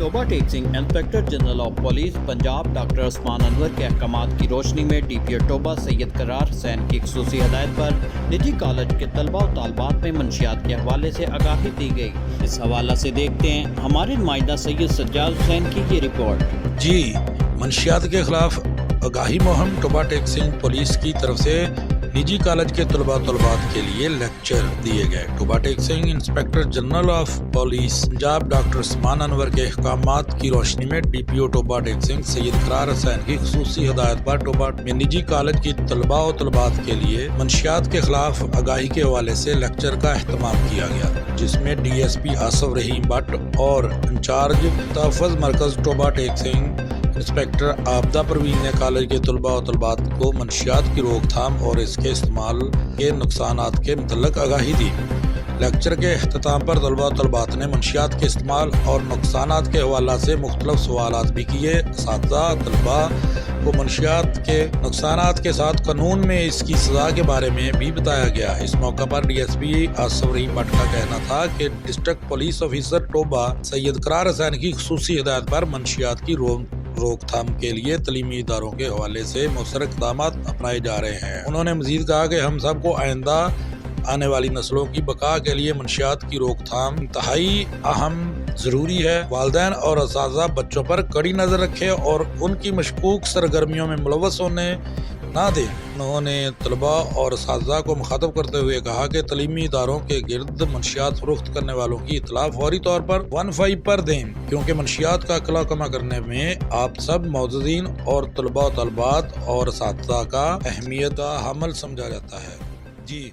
Toba Tek Singh inspector general of police Punjab doctor Usman Anwar के अहकामात की रोशनी में डीपीओ टोबा सैयद करार हुसैन की खसूसी हदायत पर निजी कॉलेज के तलबा और तालबात में मंशियात के हवाले से आगाही दी गई। इस हवाला से देखते हैं हमारे नुमाइंदा सैयद सज्जाद हुसैन की ये रिपोर्ट। जी, मंशियात के खिलाफ आगाही मुहिम टोबा टेक सिंह पुलिस की तरफ से निजी कॉलेज के तलबात के लिए लेक्चर दिए गए। Toba Tek Singh inspector general of police Punjab doctor Usman Anwar के अहकामात की रोशनी में डीपीओ टोबा टेक सिंह सैयद करार हुसैन की खसूसी हदायत पर टोबा में निजी कॉलेज की तलबात के लिए मंशियात के खिलाफ आगाही के हवाले से लेक्चर का अहतमाम किया गया, जिसमें DSP आसिफ रहीम भट्ट और इंचार्ज तहफ़्फ़ुज़ मरकज़ टोबा टेक सिंह इंस्पेक्टर आबदा परवीन ने कॉलेज के तलबात को मंशियात की रोकथाम और इसके इस्तेमाल के नुकसानात के मुतल्लिक़ आगाही दी। लेक्चर के अख्ताम पर तलबात ने मंशियात के इस्तेमाल और नुकसानात के हवाला से मुख्तलिफ सवालात भी किए। असातिज़ा तलबा को मंशियात के नुकसानात के साथ कानून में इसकी सज़ा के बारे में भी बताया गया। इस मौका पर DSP आसिफ रहीम भट्ट का कहना था कि district police officer Toba Syed Qarar Hussain की खसूसी हिदायत पर मंशियात की रोकथाम के लिए तलीमी इदारों के हवाले से मौसर इक़दाम अपनाए जा रहे हैं। उन्होंने मज़ीद कहा कि हम सबको आइंदा आने वाली नस्लों की बका के लिए मंशियात की रोकथाम इंतहाई अहम ज़रूरी है। वालिदैन और असातिज़ा बच्चों पर कड़ी नज़र रखें और उनकी मशकूक सरगर्मियों में मुलव्वस होने ना दें। उन्होंने तलबा और असातिज़ा को मुखातब करते हुए कहा कि तलीमी इदारों के गिर्द मंशियात फरोख्त करने वालों की इतला फौरी तौर पर 15 पर दें, क्योंकि मंशियात का अकला कमा करने में आप सब मौजूदीन और तलबा तलबात और असातिज़ा का अहमियत का हमल समझा जाता है। जी।